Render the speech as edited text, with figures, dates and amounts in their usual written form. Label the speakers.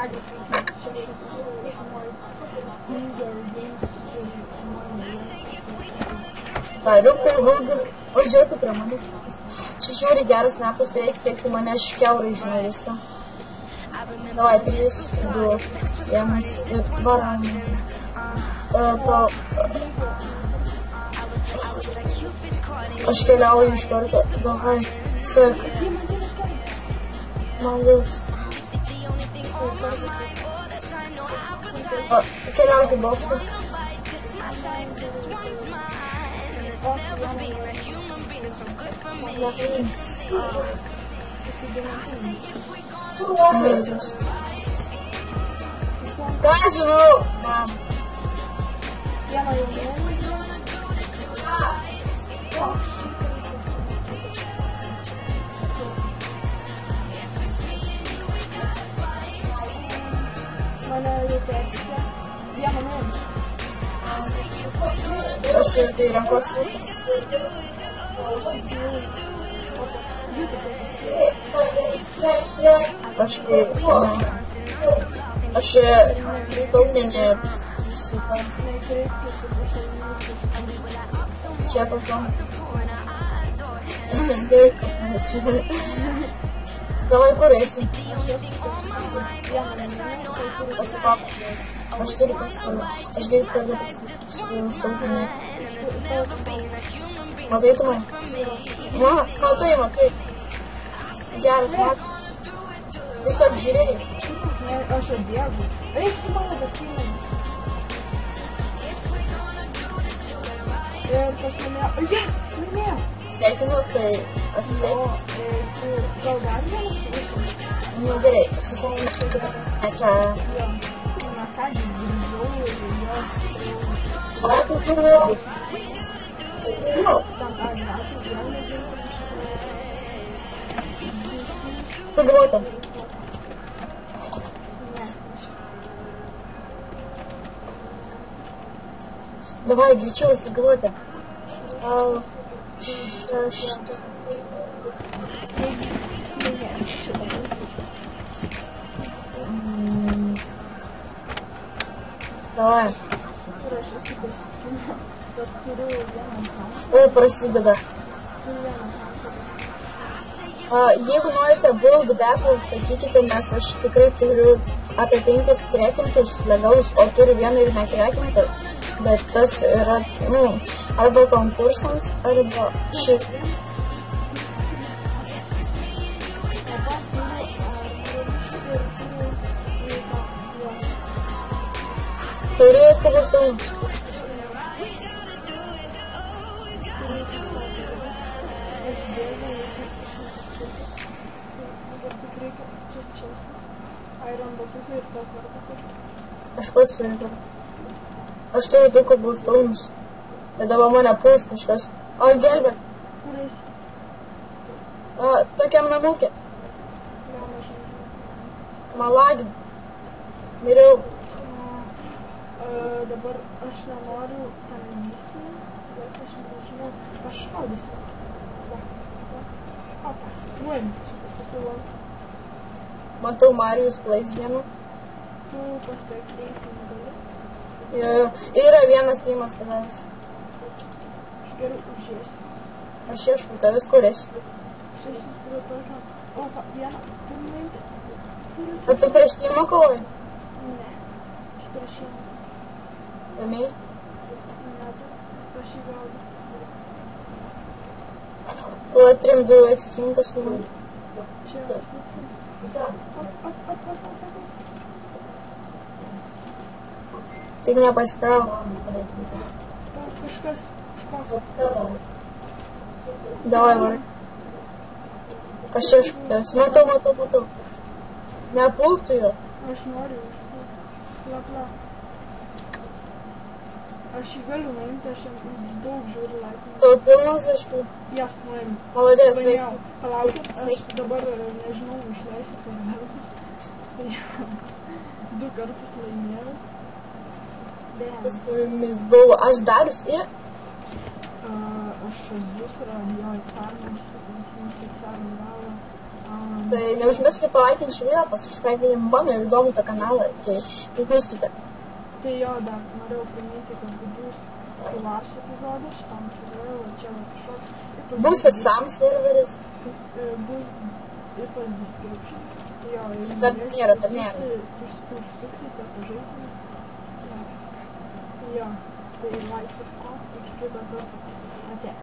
Speaker 1: regis, nes čia šitas šeimoje Hunger Games ir
Speaker 2: Variukai, vulgar. O žiūrėtų prie manęs. Čia žiūri geras napas, turėsi siekti mane, aš kiaurai žinau viską. Davai, 3, 2, 1 ir varam. Aš keliauju iš karto. Davai, sek. Man vils. Keliauju į bokštą. Ką žinau, mam.
Speaker 1: Mane jau persikė. Vieną nuėjau.
Speaker 2: Aš tai rankos Aš stauninė super. Čia pašau. Davai, kur esi? Pasipap. Aš turiu pasipapą. Aš geriau kada pasipapą stauninė. Matai tu man? Na, matai, matai. Geras matas. Tiesiog žiūrėjai.
Speaker 1: Aš atbėgu. Reikia mano daktinį. Ir pas laimėjau. Yes! Laimėjau!
Speaker 2: Sveikinu, tai atsisveikins.
Speaker 1: Gal dar vienas vaikas?
Speaker 2: Nu gerai, susitiksime kitą. Čia...
Speaker 1: Na ką, grįžau ir jos...
Speaker 2: Ar tu turėjai? Nu. Sugrota. Давай, гречево сыгрota. Давай. О, prasideda. Jeigu norite build battle, sakykite, nes aš tikrai turiu apie 5 krekintus legalus, o turiu vieną ir nekrekintą, bet tas yra, arba konkursams, arba šiaip. Turi pagustojimą. Aš pats turiu. Aš turiu du koblstounus. Ir dabar mane puls kažkas. O, gelbė.
Speaker 1: Kur esi?
Speaker 2: Tokiam namūkė. Malagin. Miriau.
Speaker 1: Dabar aš nenoriu ten lysti, bet aš nežinau, aš šaudysiu. Opa, nuėjim, šitas pasiluom.
Speaker 2: Matau Marijus Plais vienu.
Speaker 1: Tu paspektėti negali?
Speaker 2: Jo. Yra vienas tymas tavęs.
Speaker 1: Aš geriau užėsiu.
Speaker 2: Aš ieškau tavęs, kur esi?
Speaker 1: Aš esu prie tokio... Opa, vieną, turiu nuimti.
Speaker 2: Ar tu prieš tymą kovai?
Speaker 1: Ne, aš prieš jį.
Speaker 2: Ramiai?
Speaker 1: Ne, aš jį gaudau.
Speaker 2: O, 3-2 ekstrem pasiūlymai.
Speaker 1: Čia esi. Op.
Speaker 2: Tik nepasikrauk.
Speaker 1: Kažkas.
Speaker 2: Davai, varai. Aš ieškau tavęs. Matau. Nepulk tu jo.
Speaker 1: Aš noriu užpulti. Pla. Aš jį galiu nuimti, aš jam daug žiūriu laikų.
Speaker 2: Tau pilnas aišku?
Speaker 1: Jas nuimti.
Speaker 2: Maladės, sveiki.
Speaker 1: Palaukit, aš dabar nežinau, išleisiu fejerverkus. 2 kartus laimėjau.
Speaker 2: Su jumis buvo aš Darius ir...
Speaker 1: Aš Zusra, jo į carnas, į carną gavo.
Speaker 2: Tai neužmirškite palaikinti šį video, pasubscribe mano ir įdomų tą kanalą, tai įpirskite.
Speaker 1: Tai jo, dar norėjau priminti, kad bus Skylars epizodas šitam serverui, čia va kažkoks.
Speaker 2: Bus ir SAM serveris.
Speaker 1: Bus ir pas description. Jo,
Speaker 2: Dar nėra.
Speaker 1: Užstuksite, pažaisime. Jo, tai like, subscribe, iki kito karto. Ate.